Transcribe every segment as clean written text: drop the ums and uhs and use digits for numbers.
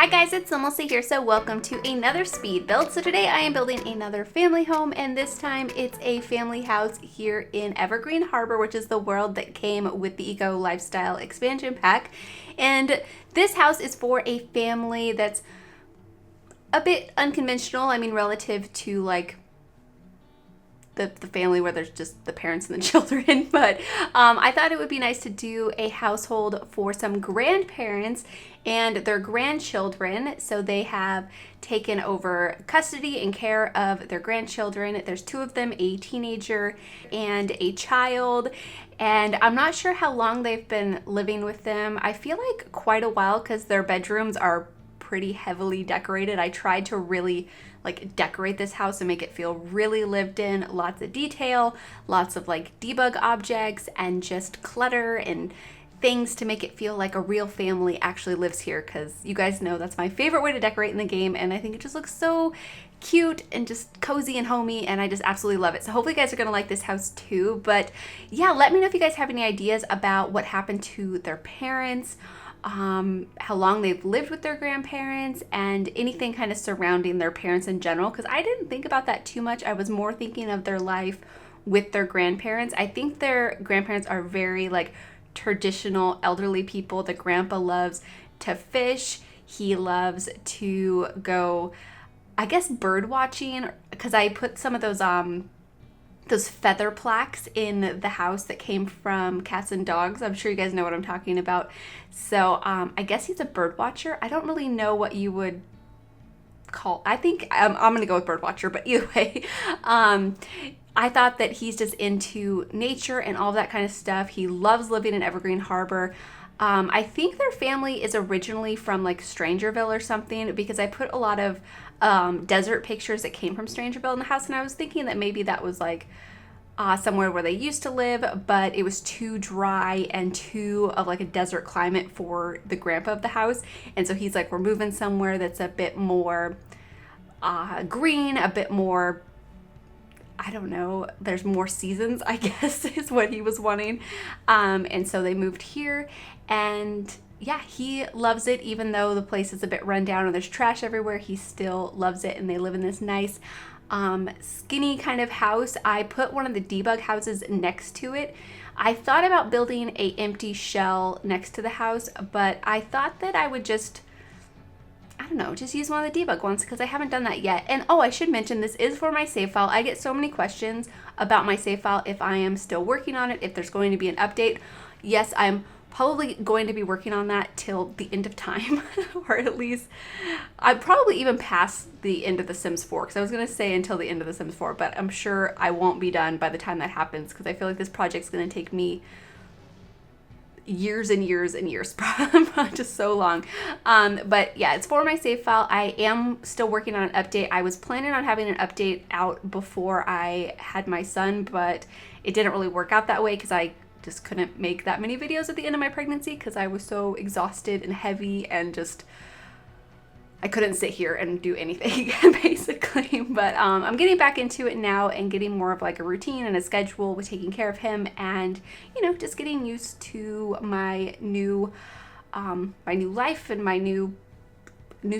Hi guys, it's SimLicy here, so welcome to another speed build. So today I am building another family home, and this time it's a family house here in Evergreen Harbor, which is the world that came with the Eco Lifestyle expansion pack. And this house is for a family that's a bit unconventional, I mean relative to like the family where there's just the parents and the children, but I thought it would be nice to do a household for some grandparents and their grandchildren. So they have taken over custody and care of their grandchildren. There's two of them, a teenager and a child, and I'm not sure how long they've been living with them. I feel like quite a while because their bedrooms are pretty heavily decorated. I tried to really like decorate this house and make it feel really lived in, lots of detail, lots of like debug objects and just clutter and things to make it feel like a real family actually lives here, because you guys know that's my favorite way to decorate in the game, and I think it just looks so cute and just cozy and homey, and I just absolutely love it. So hopefully you guys are gonna like this house too. But yeah, let me know if you guys have any ideas about what happened to their parents, how long they've lived with their grandparents, and anything kind of surrounding their parents in general, because I didn't think about that too much. I was more thinking of their life with their grandparents. I think their grandparents are very like traditional elderly people. The grandpa loves to fish. He loves to go, I guess, bird watching, because I put some of those feather plaques in the house that came from Cats and Dogs. I'm sure you guys know what I'm talking about. So I guess he's a bird watcher. I don't really know what you would call, I think I'm gonna go with bird watcher, but either way, I thought that he's just into nature and all that kind of stuff. He loves living in Evergreen Harbor. I think their family is originally from like Strangerville or something, because I put a lot of desert pictures that came from Strangerville in the house, and I was thinking that maybe that was like somewhere where they used to live, but it was too dry and too of like a desert climate for the grandpa of the house. And so he's like, we're moving somewhere that's a bit more green, a bit more, I don't know, there's more seasons, I guess, is what he was wanting. And so they moved here, and yeah, he loves it. Even though the place is a bit run down and there's trash everywhere, he still loves it, and they live in this nice skinny kind of house. I put one of the debug houses next to it. I thought about building a empty shell next to the house, but I thought that I would just, I don't know, just use one of the debug ones, because I haven't done that yet. And oh, I should mention, this is for my save file. I get so many questions about my save file, if I am still working on it, if there's going to be an update. Yes, I'm probably going to be working on that till the end of time, or at least I'd probably even past the end of The Sims 4, because I was going to say until the end of The Sims 4, but I'm sure I won't be done by the time that happens, because I feel like this project's going to take me years and years and years, just so long. But yeah, it's for my save file. I am still working on an update. I was planning on having an update out before I had my son, but it didn't really work out that way, because I just couldn't make that many videos at the end of my pregnancy, because I was so exhausted and heavy, and just I couldn't sit here and do anything basically. But I'm getting back into it now and getting more of like a routine and a schedule with taking care of him, and you know, just getting used to my new life and my new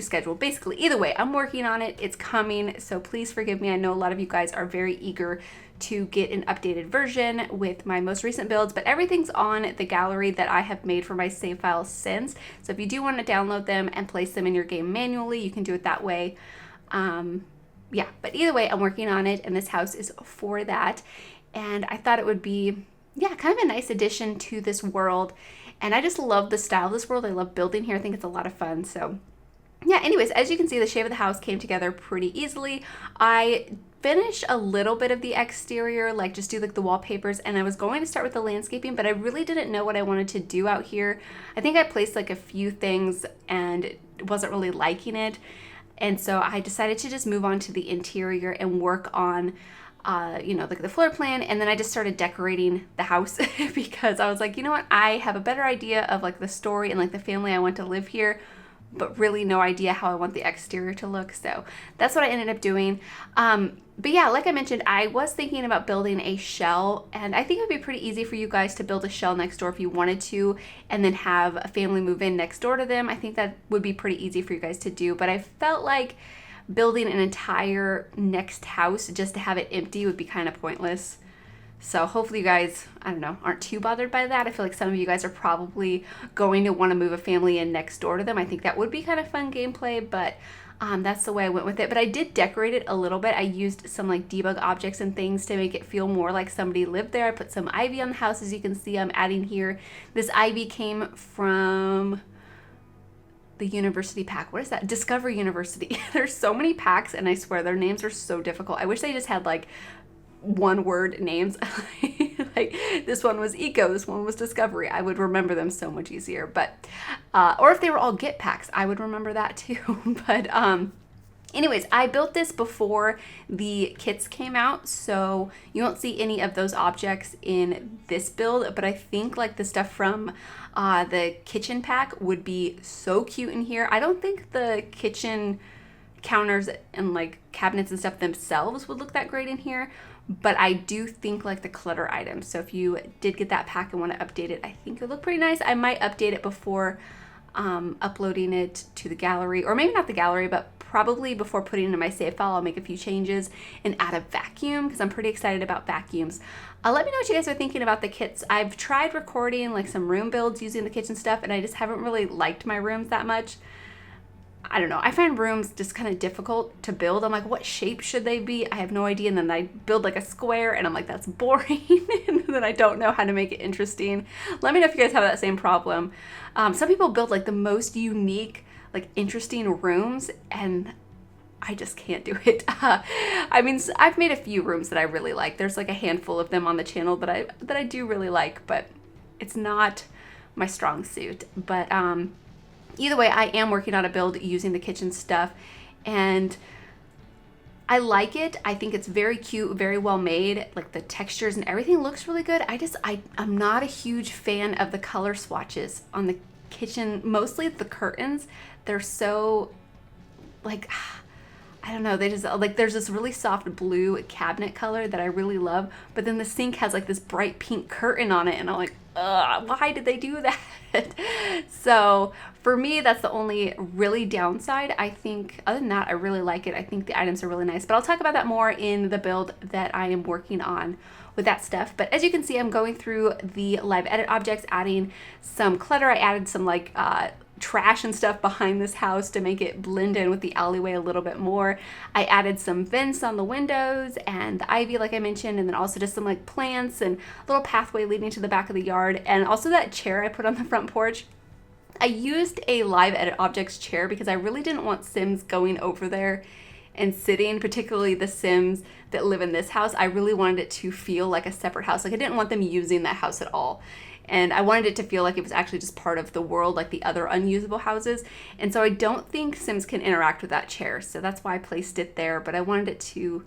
schedule. Basically, either way, I'm working on it. It's coming, so please forgive me. I know a lot of you guys are very eager to get an updated version with my most recent builds, but everything's on the gallery that I have made for my save files since. So if you do want to download them and place them in your game manually, you can do it that way. Yeah, but either way, I'm working on it, and this house is for that. And I thought it would be, yeah, kind of a nice addition to this world. And I just love the style of this world. I love building here. I think it's a lot of fun. So yeah, anyways, as you can see, the shape of the house came together pretty easily. I finished a little bit of the exterior, like just do like the wallpapers, and I was going to start with the landscaping, but I really didn't know what I wanted to do out here. I think I placed like a few things and wasn't really liking it, and so I decided to just move on to the interior and work on you know, like the floor plan, and then I just started decorating the house because I was like, you know what, I have a better idea of like the story and like the family I want to live here but really no idea how I want the exterior to look. So that's what I ended up doing. But yeah, like I mentioned, I was thinking about building a shell, and I think it would be pretty easy for you guys to build a shell next door if you wanted to, and then have a family move in next door to them. I think that would be pretty easy for you guys to do, but I felt like building an entire next house just to have it empty would be kind of pointless. So hopefully you guys, I don't know, aren't too bothered by that. I feel like some of you guys are probably going to want to move a family in next door to them. I think that would be kind of fun gameplay, but that's the way I went with it. But I did decorate it a little bit. I used some like debug objects and things to make it feel more like somebody lived there. I put some ivy on the house, as you can see I'm adding here. This ivy came from the university pack. What is that? Discovery University. There's so many packs, and I swear their names are so difficult. I wish they just had like one word names. Like this one was eco, this one was discovery. I would remember them so much easier. But or if they were all get packs, I would remember that too. But anyways, I built this before the kits came out, so you won't see any of those objects in this build, but I think like the stuff from the kitchen pack would be so cute in here. I don't think the kitchen counters and like cabinets and stuff themselves would look that great in here, but I do think like the clutter items. So if you did get that pack and want to update it, I think it would look pretty nice. I might update it before uploading it to the gallery, or maybe not the gallery, but probably before putting it in my save file. I'll make a few changes and add a vacuum because I'm pretty excited about vacuums. Let me know what you guys are thinking about the kits. I've tried recording like some room builds using the kitchen stuff, and I just haven't really liked my rooms that much. I don't know. I find rooms just kind of difficult to build. I'm like, what shape should they be? I have no idea. And then I build like a square and I'm like, that's boring. And then I don't know how to make it interesting. Let me know if you guys have that same problem. Some people build like the most unique, like interesting rooms, and I just can't do it. I mean, I've made a few rooms that I really like. There's like a handful of them on the channel that I do really like, but it's not my strong suit. But either way, I am working on a build using the kitchen stuff, and I like it. I think it's very cute, very well made. Like the textures and everything looks really good. I'm not a huge fan of the color swatches on the kitchen, mostly the curtains. They're so like, I don't know, they just like, there's this really soft blue cabinet color that I really love, but then the sink has like this bright pink curtain on it, and I'm like, ugh, why did they do that? So for me, that's the only really downside. I think other than that, I really like it. I think the items are really nice, but I'll talk about that more in the build that I am working on with that stuff. But as you can see, I'm going through the live edit objects, adding some clutter. I added some like trash and stuff behind this house to make it blend in with the alleyway a little bit more. I added some vents on the windows and the ivy, like I mentioned, and then also just some like plants and a little pathway leading to the back of the yard, and also that chair I put on the front porch. I used a live edit objects chair because I really didn't want Sims going over there and sitting, particularly the Sims that live in this house. I really wanted it to feel like a separate house. Like I didn't want them using that house at all. And I wanted it to feel like it was actually just part of the world, like the other unusable houses. And so I don't think Sims can interact with that chair. So that's why I placed it there. But I wanted it to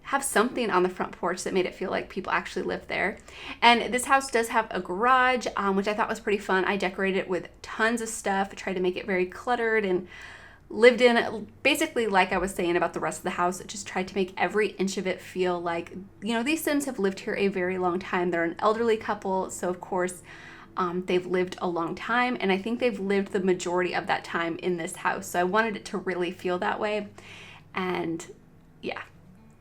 have something on the front porch that made it feel like people actually lived there. And this house does have a garage, which I thought was pretty fun. I decorated it with tons of stuff, tried to make it very cluttered and lived in, basically like I was saying about the rest of the house. Just tried to make every inch of it feel like, you know, these Sims have lived here a very long time. They're an elderly couple, so of course they've lived a long time, and I think they've lived the majority of that time in this house. So I wanted it to really feel that way. And yeah,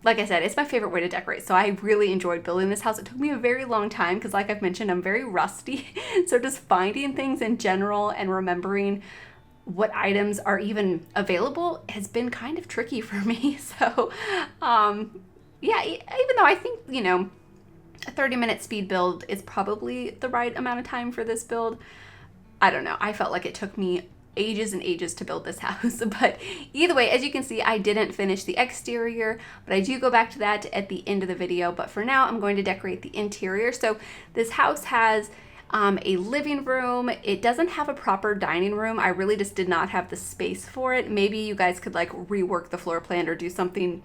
like I said, it's my favorite way to decorate. So I really enjoyed building this house. It took me a very long time because, like I've mentioned, I'm very rusty. So just finding things in general and remembering what items are even available has been kind of tricky for me. So yeah, even though I think, you know, a 30-minute speed build is probably the right amount of time for this build, I don't know. I felt like it took me ages and ages to build this house. But either way, as you can see, I didn't finish the exterior, but I do go back to that at the end of the video. But for now, I'm going to decorate the interior. So this house has a living room. It doesn't have a proper dining room. I really just did not have the space for it. Maybe you guys could like rework the floor plan or do something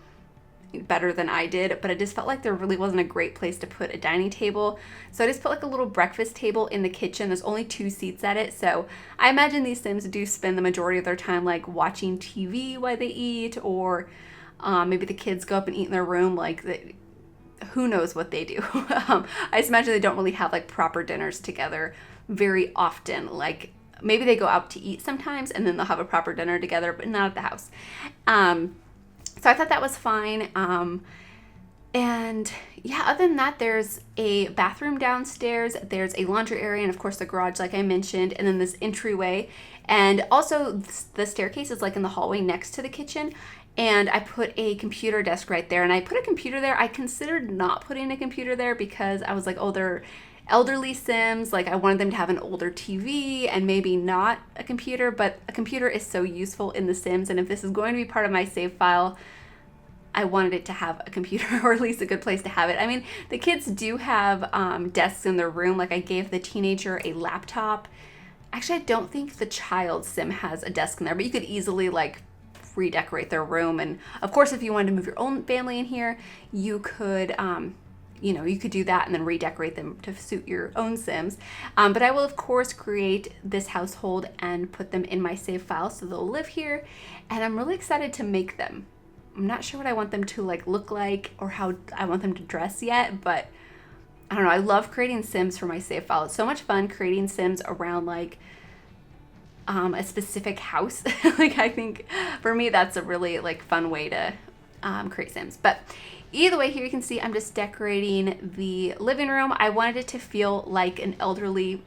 better than I did, but I just felt like there really wasn't a great place to put a dining table. So I just put like a little breakfast table in the kitchen. There's only 2 seats at it. So I imagine these Sims do spend the majority of their time like watching TV while they eat, or maybe the kids go up and eat in their room. Like, who knows what they do. I just imagine they don't really have like proper dinners together very often. Like, maybe they go out to eat sometimes and then they'll have a proper dinner together, but not at the house. So I thought that was fine. And yeah, other than that, there's a bathroom downstairs, there's a laundry area, and of course the garage, like I mentioned, and then this entryway. And also the staircase is like in the hallway next to the kitchen. And I put a computer desk right there. And I put a computer there. I considered not putting a computer there because I was like, oh, they're elderly Sims. Like, I wanted them to have an older TV and maybe not a computer. But a computer is so useful in The Sims. And if this is going to be part of my save file, I wanted it to have a computer, or at least a good place to have it. I mean, the kids do have desks in their room. Like, I gave the teenager a laptop. Actually, I don't think the child Sim has a desk in there, but you could easily like redecorate their room. And of course, if you wanted to move your own family in here, you could, you could do that and then redecorate them to suit your own Sims. But I will, of course, create this household and put them in my save file so they'll live here. And I'm really excited to make them. I'm not sure what I want them to like look like or how I want them to dress yet, but I don't know. I love creating Sims for my save file. It's so much fun creating Sims around like a specific house. Like, I think for me that's a really like fun way to create Sims. But either way, here you can see I'm just decorating the living room. I wanted it to feel like an elderly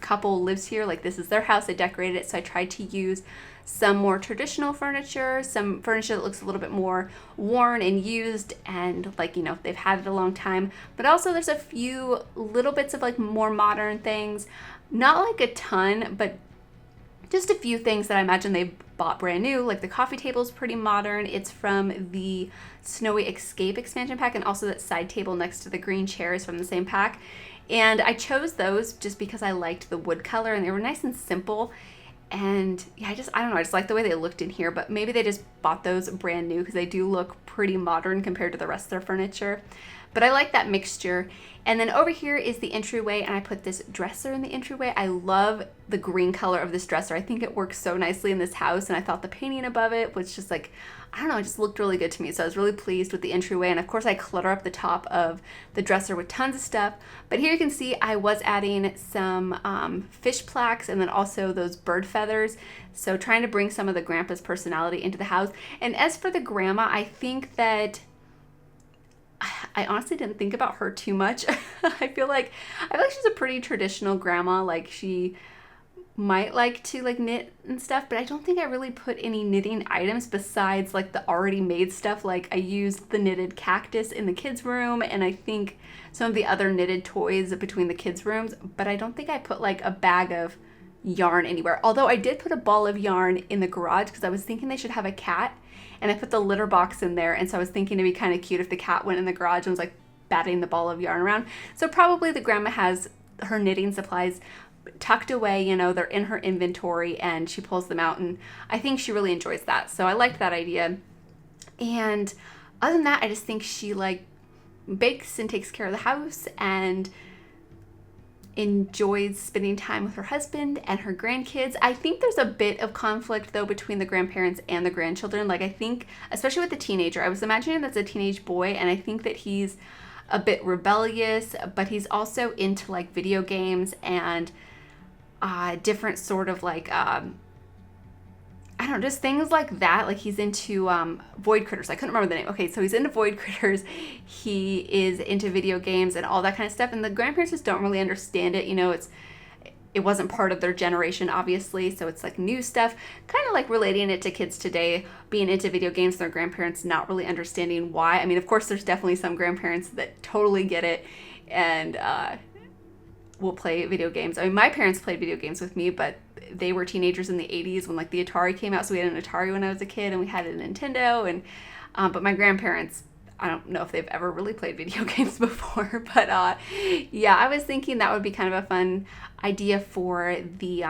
couple lives here. Like, this is their house. I decorated it, so I tried to use some more traditional furniture, some furniture that looks a little bit more worn and used and like, they've had it a long time. But also there's a few little bits of like more modern things, not like a ton, but just a few things that I imagine they bought brand new. Like, the coffee table is pretty modern. It's from the Snowy Escape expansion pack, and also that side table next to the green chair is from the same pack. And I chose those just because I liked the wood color and they were nice and simple. And yeah, I don't know, I just like the way they looked in here, but maybe they just bought those brand new because they do look pretty modern compared to the rest of their furniture. But I like that mixture. And then over here is the entryway, and I put this dresser in the entryway. I love the green color of this dresser. I think it works so nicely in this house, and I thought the painting above it was just like, I don't know, it just looked really good to me. So I was really pleased with the entryway. And of course I clutter up the top of the dresser with tons of stuff. But here you can see I was adding some fish plaques and then also those bird feathers. So trying to bring some of the grandpa's personality into the house. And as for the grandma, I think that I honestly didn't think about her too much. I feel like she's a pretty traditional grandma. Like, she might like to like knit and stuff, but I don't think I really put any knitting items besides like the already made stuff. Like, I used the knitted cactus in the kids' room, and I think some of the other knitted toys between the kids' rooms, but I don't think I put like a bag of yarn anywhere. Although I did put a ball of yarn in the garage because I was thinking they should have a cat, and I put the litter box in there, and so I was thinking it'd be kind of cute if the cat went in the garage and was like batting the ball of yarn around. So probably the grandma has her knitting supplies tucked away, they're in her inventory, and she pulls them out, and I think she really enjoys that. So I liked that idea. And other than that, I just think she like bakes and takes care of the house and enjoys spending time with her husband and her grandkids. I think there's a bit of conflict though between the grandparents and the grandchildren. Like, I think especially with the teenager, I was imagining that's a teenage boy, and I think that he's a bit rebellious, but he's also into like video games and different sort of like I don't know, just things like that. Like, he's into Void Critters. I couldn't remember the name. Okay, so he's into Void Critters. He is into video games and all that kind of stuff. And the grandparents just don't really understand it. It wasn't part of their generation, obviously. So it's like new stuff. Kind of like relating it to kids today, being into video games, their grandparents not really understanding why. I mean, of course, there's definitely some grandparents that totally get it and will play video games. I mean, my parents played video games with me, but they were teenagers in the 80s when like the Atari came out. So we had an Atari when I was a kid, and we had a Nintendo, and but my grandparents, I don't know if they've ever really played video games before, but yeah, I was thinking that would be kind of a fun idea for the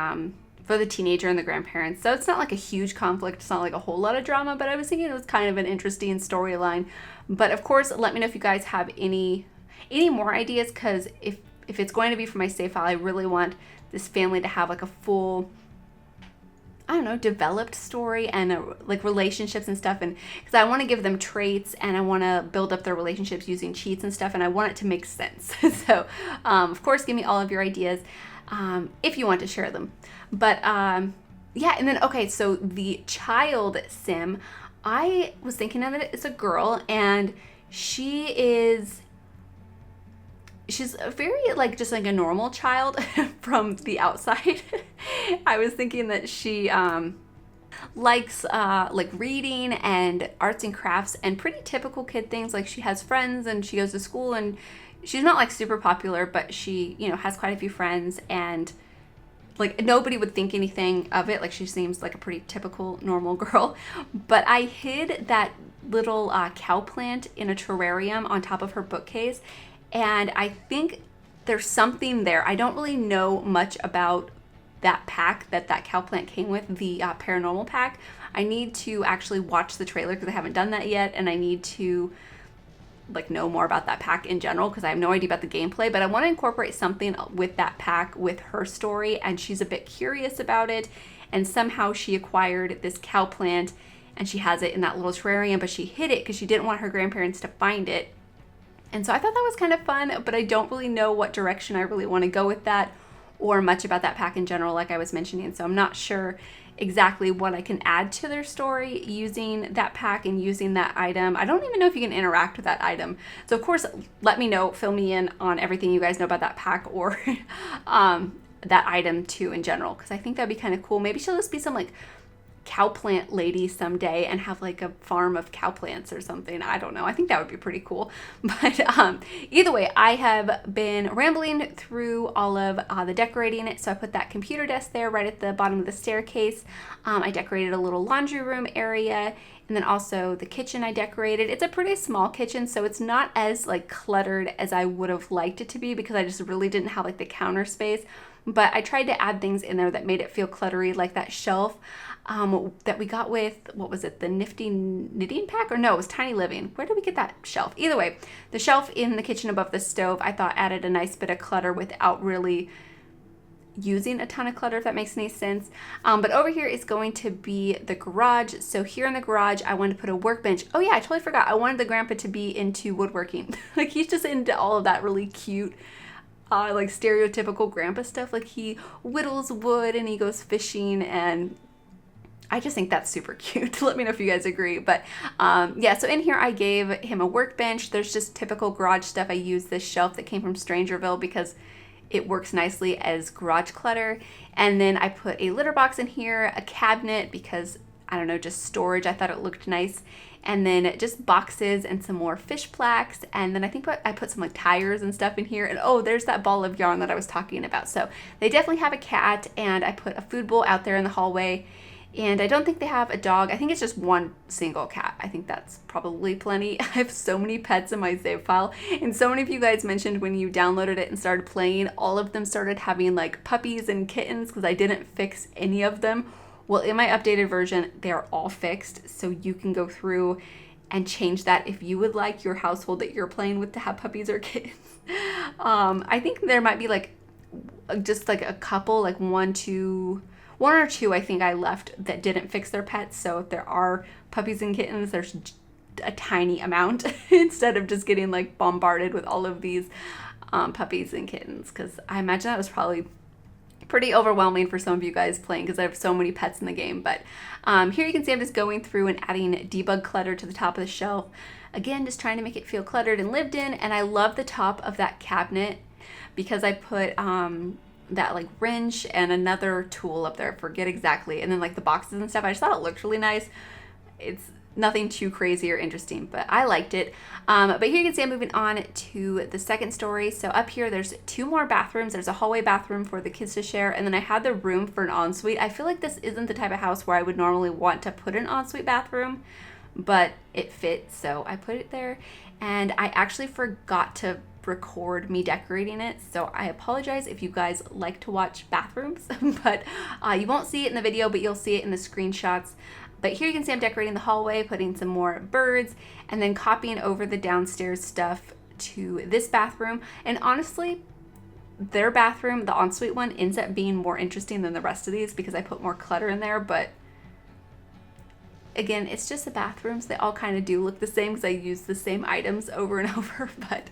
for the teenager and the grandparents. So it's not like a huge conflict. It's not like a whole lot of drama, but I was thinking it was kind of an interesting storyline. But of course, let me know if you guys have any more ideas, because if it's going to be for my save file, I really want this family to have like a full, I don't know, developed story and like relationships and stuff. And because I want to give them traits and I want to build up their relationships using cheats and stuff, and I want it to make sense. So of course, give me all of your ideas if you want to share them. But yeah, and then okay, so the child sim, I was thinking of it as a girl, and she's a very like just like a normal child from the outside. I was thinking that she likes like reading and arts and crafts and pretty typical kid things. Like she has friends and she goes to school, and she's not like super popular, but she, you know, has quite a few friends, and like nobody would think anything of it. Like she seems like a pretty typical normal girl. But I hid that little cow plant in a terrarium on top of her bookcase, and I think there's something there. I don't really know much about that pack that cow plant came with, the paranormal pack. I need to actually watch the trailer because I haven't done that yet, and I need to like know more about that pack in general because I have no idea about the gameplay. But I want to incorporate something with that pack with her story, and she's a bit curious about it, and somehow she acquired this cow plant and she has it in that little terrarium, but she hid it because she didn't want her grandparents to find it. And so I thought that was kind of fun, but I don't really know what direction I really want to go with that, or much about that pack in general, like I was mentioning. So I'm not sure exactly what I can add to their story using that pack and using that item. I don't even know if you can interact with that item. So of course, let me know, fill me in on everything you guys know about that pack or that item too in general, because I think that'd be kind of cool. Maybe she'll just be some like cow plant lady someday and have like a farm of cow plants or something. I don't know. I think that would be pretty cool. But either way, I have been rambling through all of the decorating. So I put that computer desk there right at the bottom of the staircase. I decorated a little laundry room area, and then also the kitchen I decorated. It's a pretty small kitchen, so it's not as like cluttered as I would have liked it to be because I just really didn't have like the counter space. But I tried to add things in there that made it feel cluttery, like that shelf that we got with, what was it, the Nifty Knitting Pack? Or no, it was Tiny Living. Where did we get that shelf? Either way, the shelf in the kitchen above the stove, I thought added a nice bit of clutter without really using a ton of clutter, if that makes any sense. But over here is going to be the garage. So here in the garage, I wanted to put a workbench. Oh yeah, I totally forgot. I wanted the grandpa to be into woodworking. Like he's just into all of that really cute like stereotypical grandpa stuff. Like he whittles wood and he goes fishing, and I just think that's super cute. Let me know if you guys agree. But yeah, so in here I gave him a workbench. There's just typical garage stuff. I used this shelf that came from Strangerville because it works nicely as garage clutter. And then I put a litter box in here, a cabinet because, I don't know, just storage. I thought it looked nice. And then just boxes and some more fish plaques. And then I think I put some like tires and stuff in here. And oh, there's that ball of yarn that I was talking about. So they definitely have a cat, and I put a food bowl out there in the hallway. And I don't think they have a dog. I think it's just one single cat. I think that's probably plenty. I have so many pets in my save file. And so many of you guys mentioned when you downloaded it and started playing, all of them started having like puppies and kittens because I didn't fix any of them. Well, in my updated version, they're all fixed. So you can go through and change that if you would like your household that you're playing with to have puppies or kittens. I think there might be like just like a couple, like one or two I think I left that didn't fix their pets. So if there are puppies and kittens, there's a tiny amount instead of just getting like bombarded with all of these puppies and kittens, because I imagine that was probably pretty overwhelming for some of you guys playing because I have so many pets in the game. But here you can see I'm just going through and adding debug clutter to the top of the shelf. Again, just trying to make it feel cluttered and lived in. And I love the top of that cabinet because I put that like wrench and another tool up there, I forget exactly, and then like the boxes and stuff. I just thought it looked really nice. It's nothing too crazy or interesting, but I liked it. But here you can see I'm moving on to the second story. So up here there's two more bathrooms. There's a hallway bathroom for the kids to share, and then I had the room for an ensuite. I feel like this isn't the type of house where I would normally want to put an ensuite bathroom, but it fits, so I put it there. And I actually forgot to record me decorating it, so I apologize if you guys like to watch bathrooms, but you won't see it in the video, but you'll see it in the screenshots. But here you can see I'm decorating the hallway, putting some more birds, and then copying over the downstairs stuff to this bathroom. And honestly, their bathroom, the ensuite one, ends up being more interesting than the rest of these because I put more clutter in there. But again, it's just the bathrooms. They all kind of do look the same because I use the same items over and over. But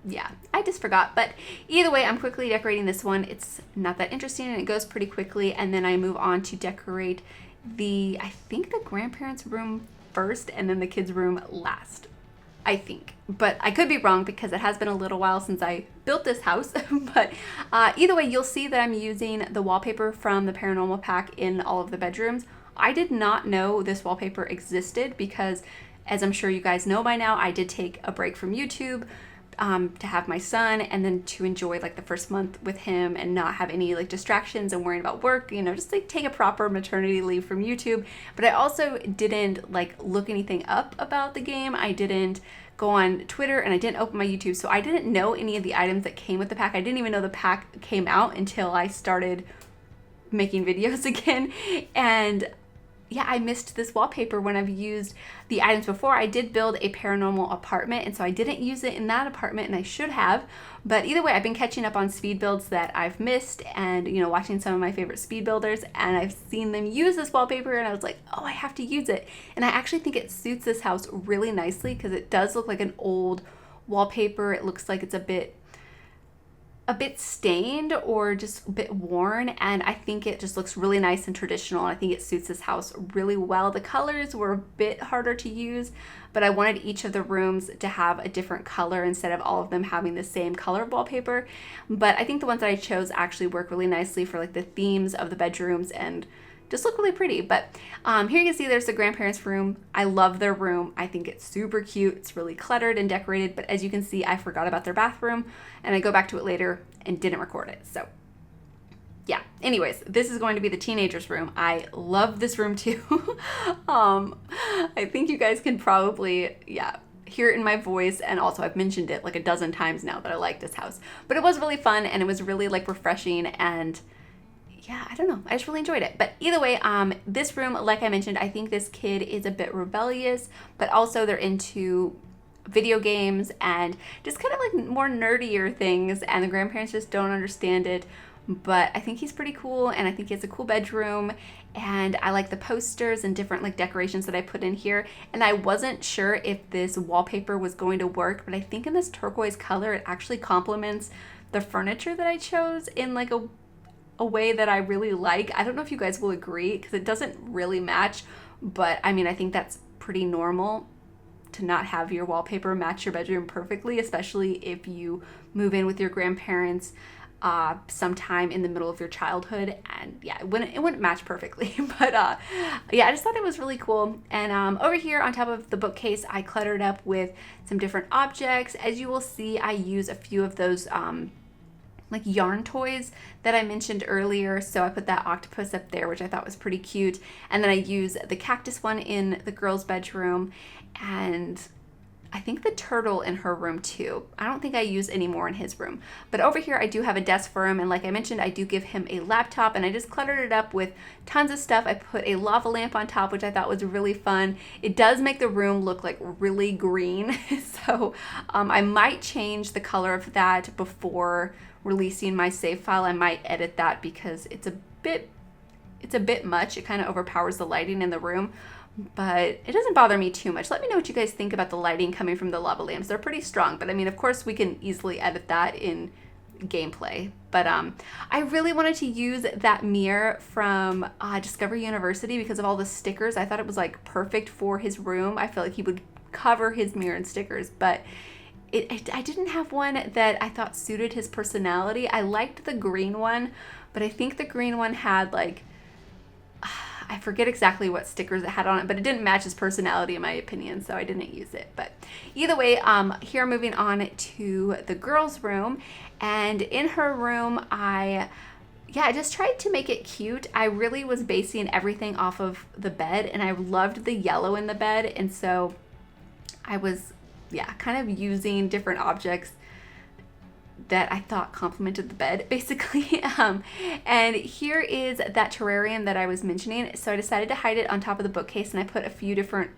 yeah, I just forgot. But either way, I'm quickly decorating this one. It's not that interesting and it goes pretty quickly. And then I move on to decorate I think the grandparents' room first and then the kids' room last. I think, but I could be wrong because it has been a little while since I built this house. But either way, you'll see that I'm using the wallpaper from the Paranormal pack in all of the bedrooms. I did not know this wallpaper existed because, as I'm sure you guys know by now, I did take a break from YouTube to have my son and then to enjoy like the first month with him and not have any like distractions and worrying about work, you know, just like take a proper maternity leave from YouTube. But I also didn't like look anything up about the game. I didn't go on Twitter and I didn't open my YouTube. So I didn't know any of the items that came with the pack. I didn't even know the pack came out until I started making videos again. And yeah, I missed this wallpaper when I've used the items before. I did build a paranormal apartment, and so I didn't use it in that apartment, and I should have. But either way, I've been catching up on speed builds that I've missed and, you know, watching some of my favorite speed builders, and I've seen them use this wallpaper, and I was like, oh, I have to use it. And I actually think it suits this house really nicely because it does look like an old wallpaper. It looks like it's a bit stained or just a bit worn, and I think it just looks really nice and traditional. I think it suits this house really well. The colors were a bit harder to use, but I wanted each of the rooms to have a different color instead of all of them having the same color of wallpaper. But I think the ones that I chose actually work really nicely for like the themes of the bedrooms and just look really pretty. But here you can see there's the grandparents' room. I love their room. I think it's super cute. It's really cluttered and decorated, but as you can see, I forgot about their bathroom and I go back to it later and didn't record it. So yeah, anyways, this is going to be the teenagers' room. I love this room too. I think you guys can probably, hear it in my voice, and also I've mentioned it like a dozen times now that I like this house. But it was really fun and it was really like refreshing, and yeah, I don't know, I just really enjoyed it. But either way, this room, like I mentioned, I think this kid is a bit rebellious, but also they're into video games and just kind of like more nerdier things, and the grandparents just don't understand it. But I think he's pretty cool, and I think he has a cool bedroom, and I like the posters and different like decorations that I put in here. And I wasn't sure if this wallpaper was going to work, but I think in this turquoise color, it actually complements the furniture that I chose in like a way that I really like. I don't know if you guys will agree because it doesn't really match, but I mean, I think that's pretty normal to not have your wallpaper match your bedroom perfectly, especially if you move in with your grandparents sometime in the middle of your childhood, and yeah, it wouldn't match perfectly. But yeah, I just thought it was really cool. And over here on top of the bookcase, I cluttered up with some different objects. As you will see, I use a few of those like yarn toys that I mentioned earlier. So I put that octopus up there, which I thought was pretty cute. And then I use the cactus one in the girls' bedroom, and I think the turtle in her room too. I don't think I use any more in his room. But over here I do have a desk for him, and like I mentioned, I do give him a laptop, and I just cluttered it up with tons of stuff. I put a lava lamp on top, which I thought was really fun. It does make the room look like really green. So I might change the color of that before releasing my save file. I might edit that because it's a bit much. It kind of overpowers the lighting in the room, but it doesn't bother me too much. Let me know what you guys think about the lighting coming from the lava lamps. They're pretty strong, but I mean, of course we can easily edit that in gameplay. But I really wanted to use that mirror from Discovery University because of all the stickers. I thought it was like perfect for his room. I feel like he would cover his mirror in stickers, but I didn't have one that I thought suited his personality. I liked the green one, but I think the green one had like, I forget exactly what stickers it had on it, but it didn't match his personality in my opinion, so I didn't use it. But either way, here moving on to the girls' room, and in her room, I just tried to make it cute. I really was basing everything off of the bed, and I loved the yellow in the bed, and so I was kind of using different objects that I thought complemented the bed, basically. And here is that terrarium that I was mentioning. So I decided to hide it on top of the bookcase, and I put a few different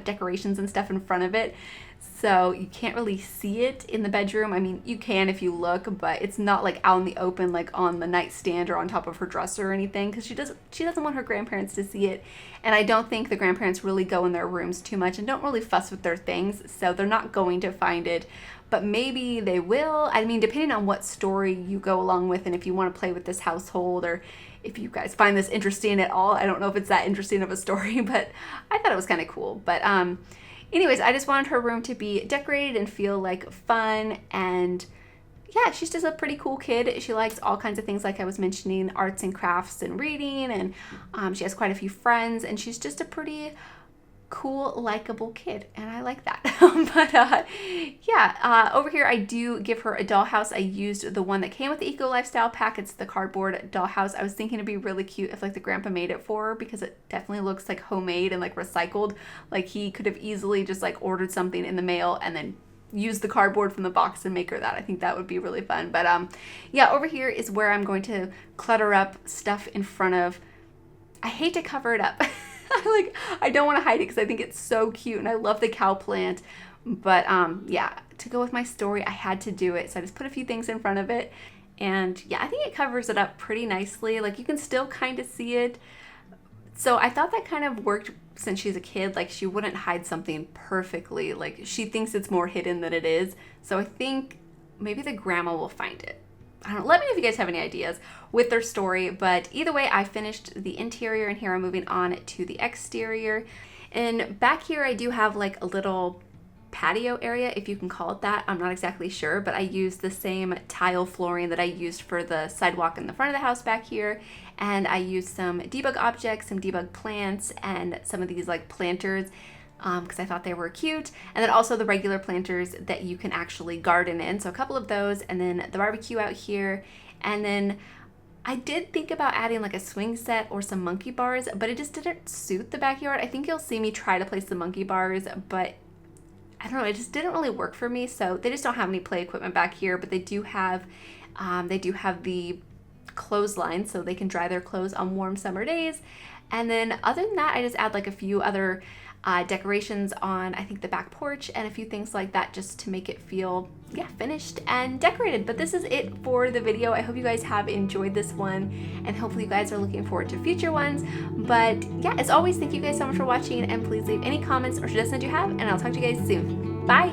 decorations and stuff in front of it. So you can't really see it in the bedroom. I mean, you can if you look, but it's not like out in the open, like on the nightstand or on top of her dresser or anything, because she doesn't want her grandparents to see it. And I don't think the grandparents really go in their rooms too much and don't really fuss with their things, so they're not going to find it. But maybe they will. I mean, depending on what story you go along with and if you want to play with this household, or if you guys find this interesting at all. I don't know if it's that interesting of a story, but I thought it was kind of cool. But anyways, I just wanted her room to be decorated and feel like fun. And yeah, she's just a pretty cool kid. She likes all kinds of things, like I was mentioning, arts and crafts and reading. And she has quite a few friends, and she's just a pretty cool, likable kid, and I like that. But yeah, over here I do give her a dollhouse. I used the one that came with the Eco Lifestyle pack. It's the cardboard dollhouse. I was thinking it'd be really cute if like the grandpa made it for her, because it definitely looks like homemade and like recycled. Like he could have easily just like ordered something in the mail and then use the cardboard from the box and make her that. I think that would be really fun. But yeah, over here is where I'm going to clutter up stuff in front of. I hate to cover it up. I don't want to hide it because I think it's so cute and I love the cow plant. But yeah, to go with my story, I had to do it. So I just put a few things in front of it. And yeah, I think it covers it up pretty nicely. Like you can still kind of see it. So I thought that kind of worked since she's a kid. Like she wouldn't hide something perfectly. Like she thinks it's more hidden than it is. So I think maybe the grandma will find it. I don't know, let me know if you guys have any ideas with their story. But either way, I finished the interior, and here I'm moving on to the exterior. And back here I do have like a little patio area, if you can call it that. I'm not exactly sure, but I used the same tile flooring that I used for the sidewalk in the front of the house back here. And I used some debug objects, some debug plants, and some of these like planters, because I thought they were cute. And then also the regular planters that you can actually garden in. So a couple of those, and then the barbecue out here. And then I did think about adding like a swing set or some monkey bars, but it just didn't suit the backyard. I think you'll see me try to place the monkey bars, but I don't know, it just didn't really work for me. So they just don't have any play equipment back here, but they do have the clothesline, so they can dry their clothes on warm summer days. And then other than that, I just add like a few other decorations on, I think, the back porch and a few things like that, just to make it feel, yeah, finished and decorated. But this is it for the video. I hope you guys have enjoyed this one, and hopefully you guys are looking forward to future ones. But yeah, as always, thank you guys so much for watching, and please leave any comments or suggestions you have, and I'll talk to you guys soon. Bye!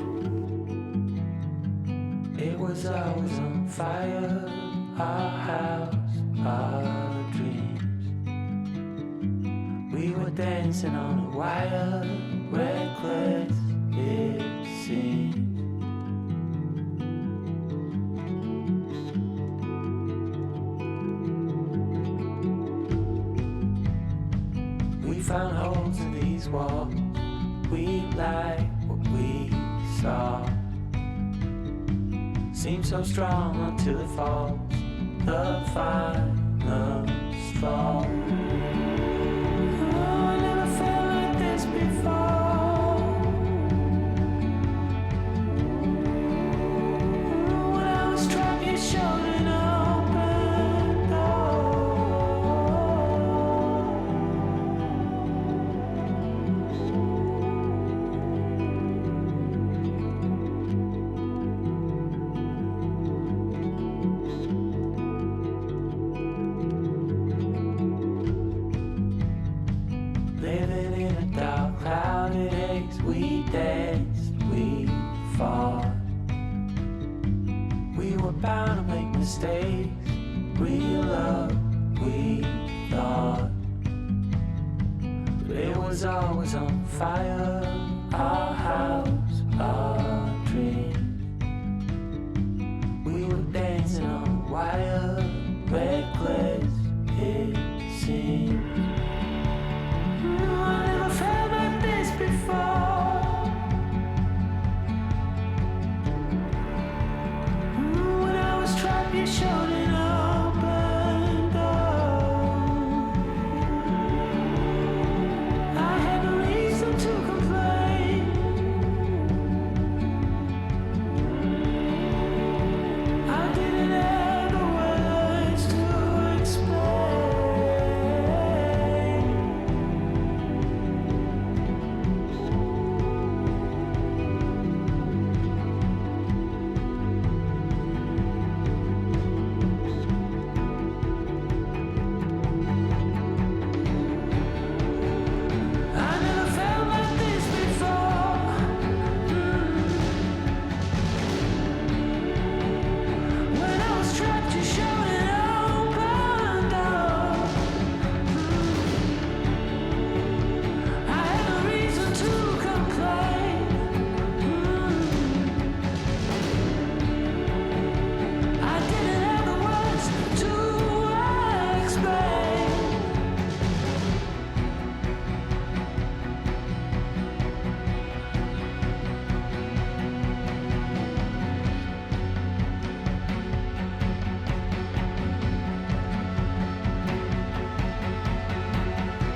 It was always on fire, our house, our dreams. We were dancing on a wire, reckless it seemed. We found holes in these walls, we like what we saw. Seems so strong until it falls, the final straw. Living in a dark, clouded haze, we danced, we fought. We were bound to make mistakes, real love, we thought. But it was always on fire, our